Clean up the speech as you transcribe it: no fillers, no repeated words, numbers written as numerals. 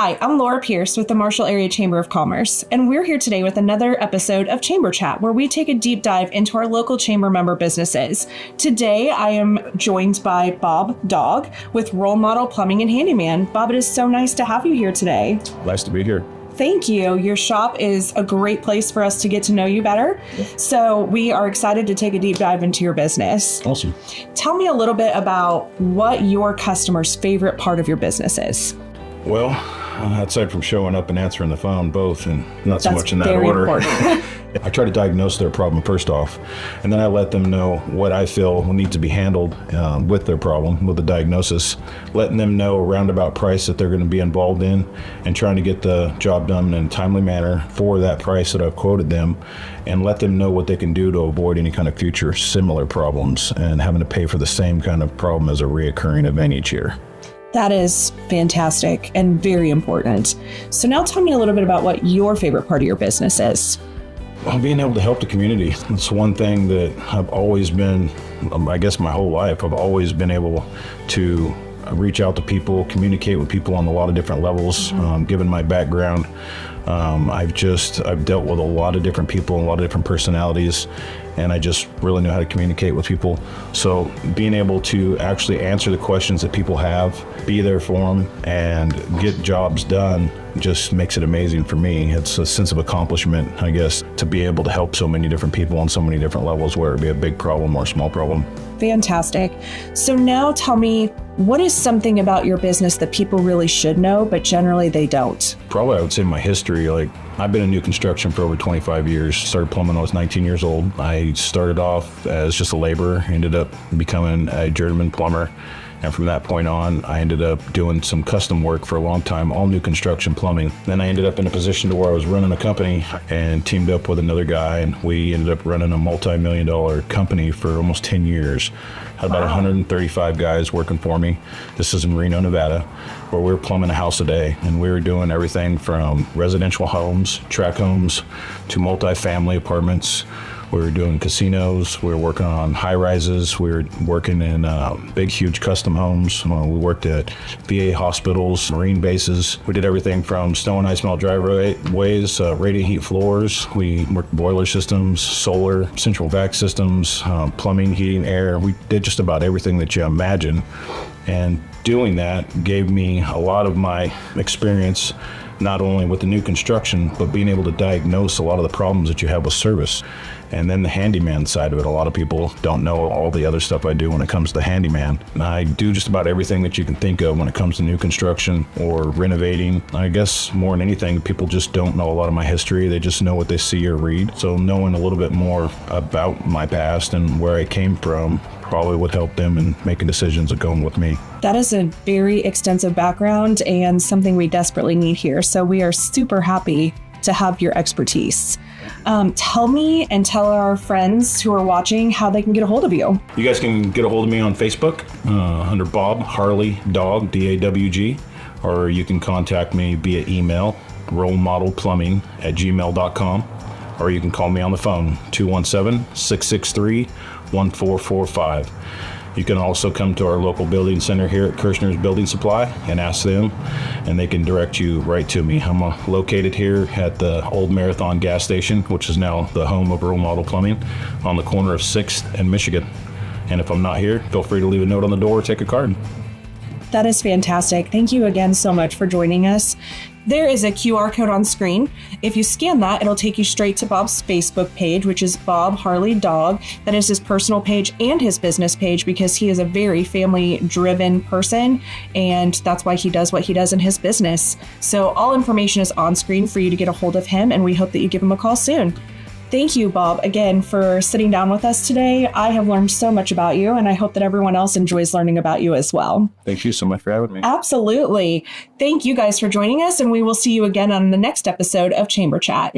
Hi, I'm Laura Pierce with the Marshall Area Chamber of Commerce, and we're here today with another episode of Chamber Chat, where we take a deep dive into our local chamber member businesses. Today, I am joined by Bob Dog with Role Model Plumbing and Handyman. Bob, it is so nice to have you here today. Nice to be here. Thank you. Your shop is a great place for us to get to know you better. So we are excited to take a deep dive into your business. Awesome. Tell me a little bit about what your customer's favorite part of your business is. Well, aside from showing up and answering the phone, both, and not so much in that very order. Important. I try to diagnose their problem first off, and then I let them know what I feel will need to be handled with their problem, with the diagnosis, letting them know a roundabout price that they're going to be involved in, and trying to get the job done in a timely manner for that price that I've quoted them, and let them know what they can do to avoid any kind of future similar problems and having to pay for the same kind of problem as a reoccurring event each year. That is fantastic and very important. So now tell me a little bit about what your favorite part of your business is. Well, being able to help the community. It's one thing that I've always been, I guess my whole life, I've always been able to reach out to people, communicate with people on a lot of different levels. Given my background, I've dealt with a lot of different people, a lot of different personalities, and I just really know how to communicate with people. So being able to actually answer the questions that people have, be there for them, and get jobs done just makes it amazing for me. It's a sense of accomplishment, I guess, to be able to help so many different people on so many different levels, whether it be a big problem or a small problem. Fantastic. So now tell me, what is something about your business that people really should know, but generally they don't? Probably I would say my history. I've been in new construction for over 25 years. Started plumbing when I was 19 years old. I started off as just a laborer, ended up becoming a journeyman plumber. And from that point on, I ended up doing some custom work for a long time, all new construction plumbing. Then I ended up in a position to where I was running a company and teamed up with another guy, and we ended up running a multi-million-dollar company for almost 10 years. Had about 135 guys working for me. This is in Reno, Nevada, where we were plumbing a house a day, and we were doing everything from residential homes, tract homes, to multi-family apartments. We were doing casinos, we were working on high rises, we were working in big, huge custom homes. We worked at VA hospitals, Marine bases. We did everything from snow and ice melt driveways, radiant heat floors. We worked boiler systems, solar, central vac systems, plumbing, heating, air. We did just about everything that you imagine. And doing that gave me a lot of my experience, not only with the new construction, but being able to diagnose a lot of the problems that you have with service. And then the handyman side of it. A lot of people don't know all the other stuff I do when it comes to handyman. And I do just about everything that you can think of when it comes to new construction or renovating. I guess more than anything, people just don't know a lot of my history. They just know what they see or read. So knowing a little bit more about my past and where I came from probably would help them in making decisions of going with me. That is a very extensive background and something we desperately need here. So we are super happy to have your expertise. Tell me and tell our friends who are watching how they can get a hold of you. You guys can get a hold of me on Facebook under Bob Harley Dog, D-A-W-G, or you can contact me via email, rolemodelplumbing@gmail.com, or you can call me on the phone, 217-663-1445. You can also come to our local building center here at Kirshner's Building Supply and ask them, and they can direct you right to me. I'm located here at the old Marathon gas station, which is now the home of Role Model Plumbing, on the corner of 6th and Michigan. And if I'm not here, feel free to leave a note on the door or take a card. That is fantastic. Thank you again so much for joining us. There is a QR code on screen. If you scan that, it'll take you straight to Bob's Facebook page, which is Bob Harley Dog. That is his personal page and his business page, because he is a very family-driven person, and that's why he does what he does in his business. So all information is on screen for you to get a hold of him, and we hope that you give him a call soon. Thank you, Bob, again, for sitting down with us today. I have learned so much about you, and I hope that everyone else enjoys learning about you as well. Thank you so much for having me. Absolutely. Thank you guys for joining us, and we will see you again on the next episode of Chamber Chat.